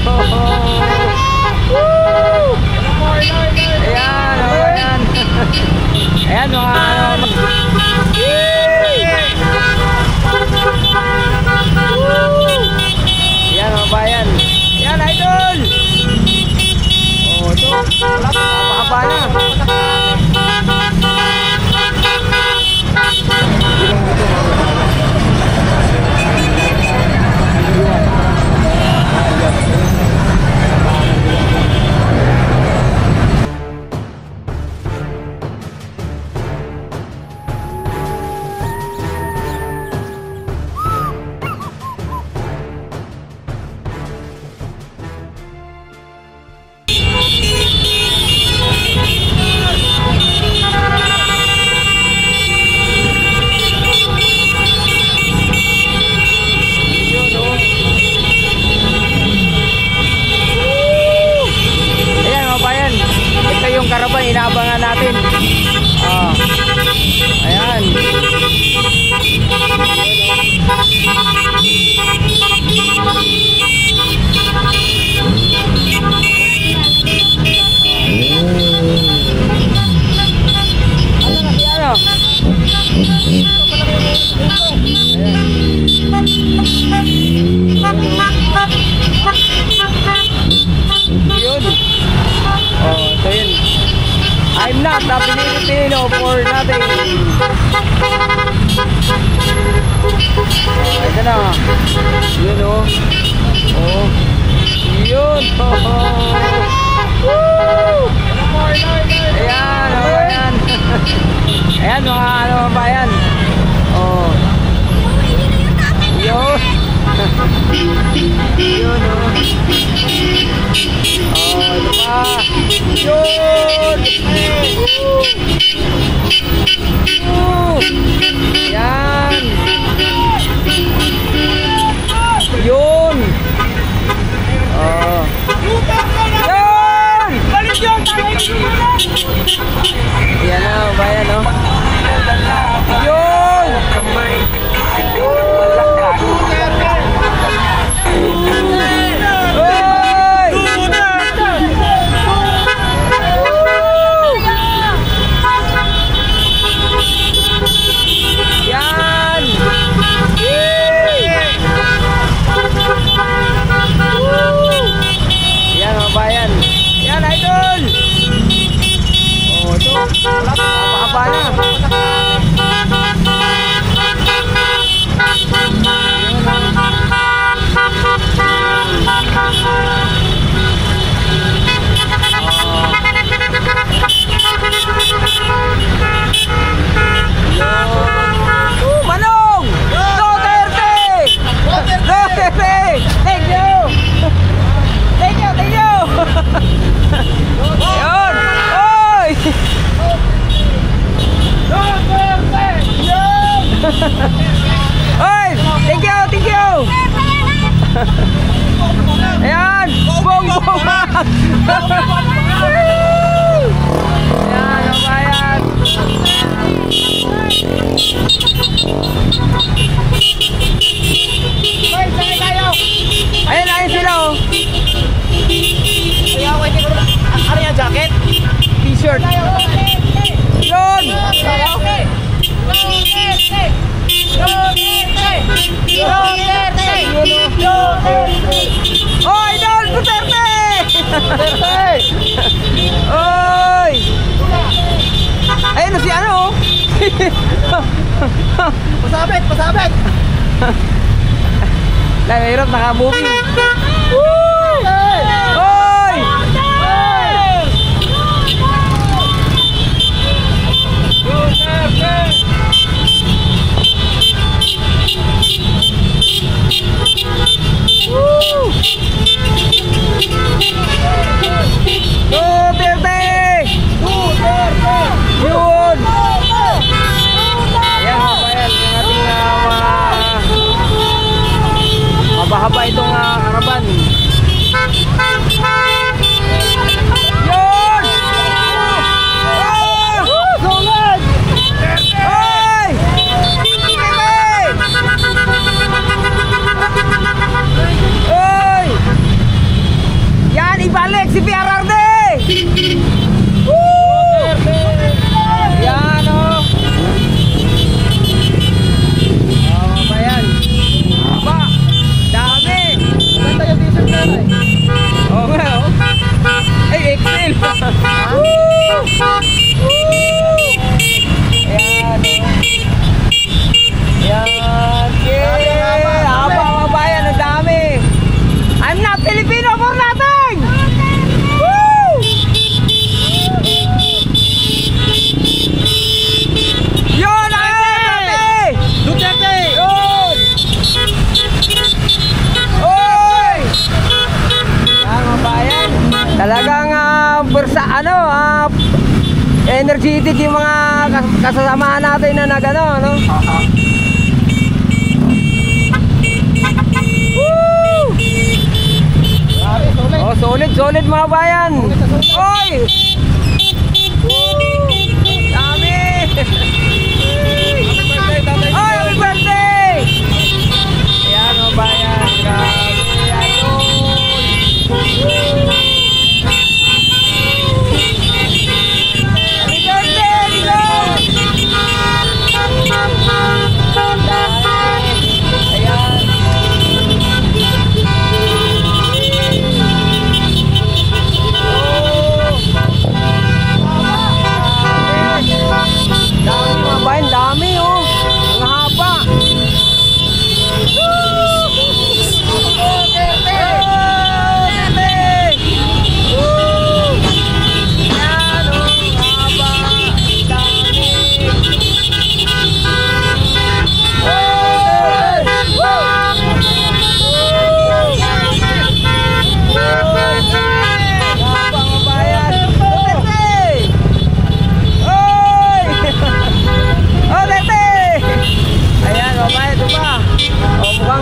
Woo! Ayan, oh, ayan. Ayan mga ano. Ayan mga bayan. Ayan idol. Oh, ito. Napakahaba na. Karaban, inaabangan natin. Ayan. Yun. Oh, ito yun. I'm not a Filipino for nothing. Ito na. Yun o. Oh. Yun. Woo! Ayan. Oh, ayan. Ayan mga ano bayan. Oh. Yun. Yun o. Oh, ito pa. Yun. Yan. Yun. Oh. Yan. Yan na, bayan no. Yun. Oy, thank you. Ayan, bong. Ayan, bayan. Ayan sila oh. Ano yung jacket? T-shirt. Yun. Oh, idol, Duterte! Oy! Ayun na si ano oh. Pasabit. Lahirap naka-moving. Oy! Duterte! Yun! Ayan mga bayan, yung ating mahaba itong karaban. Nagdidig yung mga kasasamahan natin na nagano, no? Woo! Oh, solid mga bayan. Oy! Dami! Oy, happy birthday! Ayan mga bayan. Grabe. Ayun. Happy birthday, Lilo! Ayan. Dami mga bayan, dami oh. Ang haba.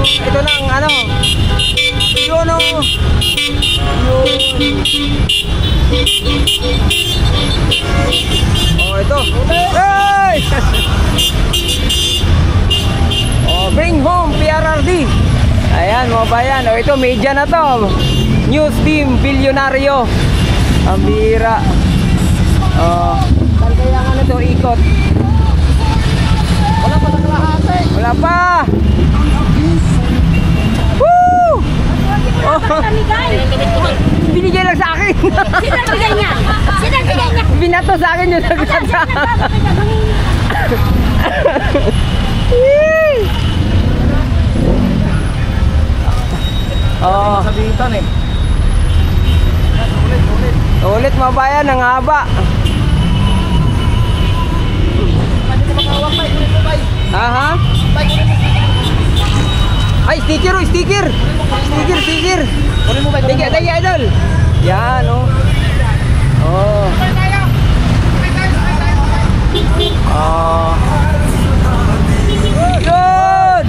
Ito lang ano yun o oh ito hey! Oh, bring home PRRD. Ayan mga bayan, oh, ito media na to, news team bilyonaryo ang bira. Oh, saan kaya ano to ikot? Wala pa sa kalahati. Wala pa. Oh. Binigay lang sa akin. Sino bigay niya? Sino bigay niya? Binato sa akin yung nagkata. Oh. Sabitan eh. Ulit mga bayan, ang haba. Aha. Ay, sticker oh, sticker. Sticker. Kunin mo ba? Tagi idol. Yan oh. Oh. Oh. Good.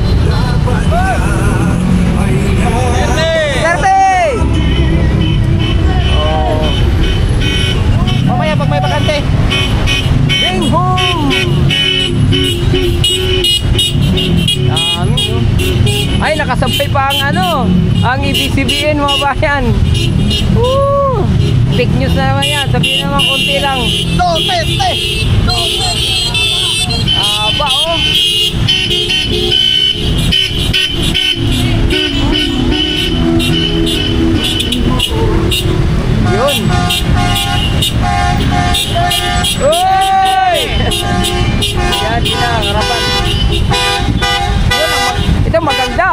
Serte. Oh. Mamaya pag may bakante. Bring home. Dami no. Ay, nakasabay pa ang ano, ang ABS-CBN mga bayan. Woo! Fake news na naman yan. Sabihin naman konti lang. Aba oh. Yun. Uy! Yan, harapan. Ito maganda.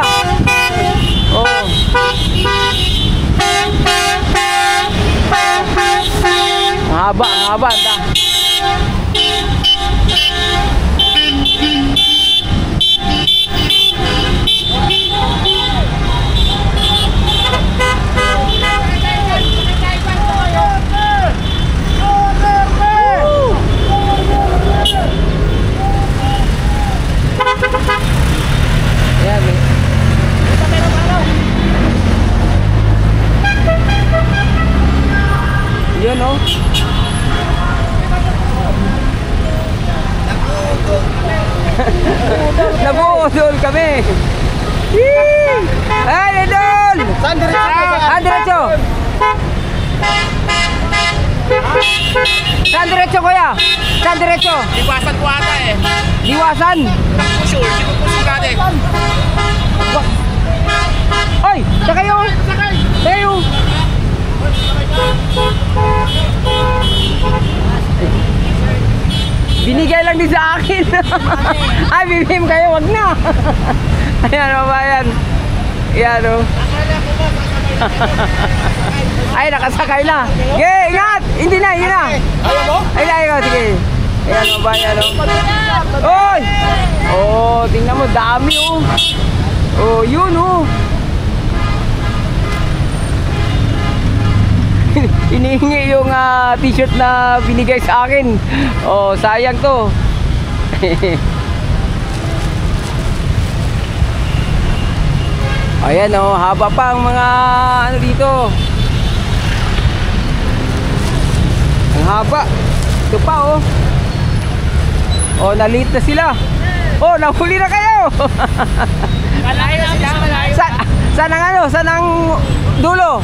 Oh. Ang haba ta. Ayan eh. Yun oh. Nabuudol kami. Ay, idol! Saan diretso? Saan diretso? Saan diretso kuya? Saan diretso? Iwasan ko ata eh. Liwasan? Sure, sino po sugate? Ay, sakay oh! Sakay oh! Binigay lang din sa akin. Ay, bibim kayo, wag na. Ayan mga bayan. Ayan o. Ay, nakasakay na. Sige, ingat. Hindi na, hindi na. Ayaw mo? Ay, ayaw, sige. Ayan mga bayan o. Oy! Oh, tingnan mo, dami o. Oh, yun o. inihingi yung t-shirt na binigay sa akin. Oh, sayang to. Ayan oh, haba pa ang mga ano dito. Ang haba. Ito pa oh. Oh, nalit na sila. Oh, nahuli na kayo. Malayo sila, malayo. Saan ang ano? Saan ang dulo?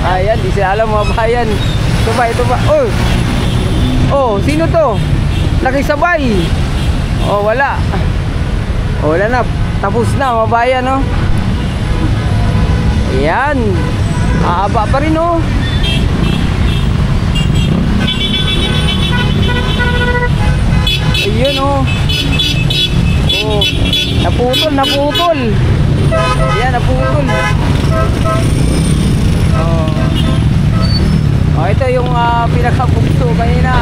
Ayan, di sila alam mga bayan. Ito ba, ito ba? Oh, oh, sino to? Nakisabay. Oh, wala. Oh, wala na. Tapos na mga bayan, no? Ayan. Haba pa rin, oh. Ayun, oh. Oh, naputol, naputol. Ayan, naputol. Oh. Oh, ito yung pinakabugso kanina.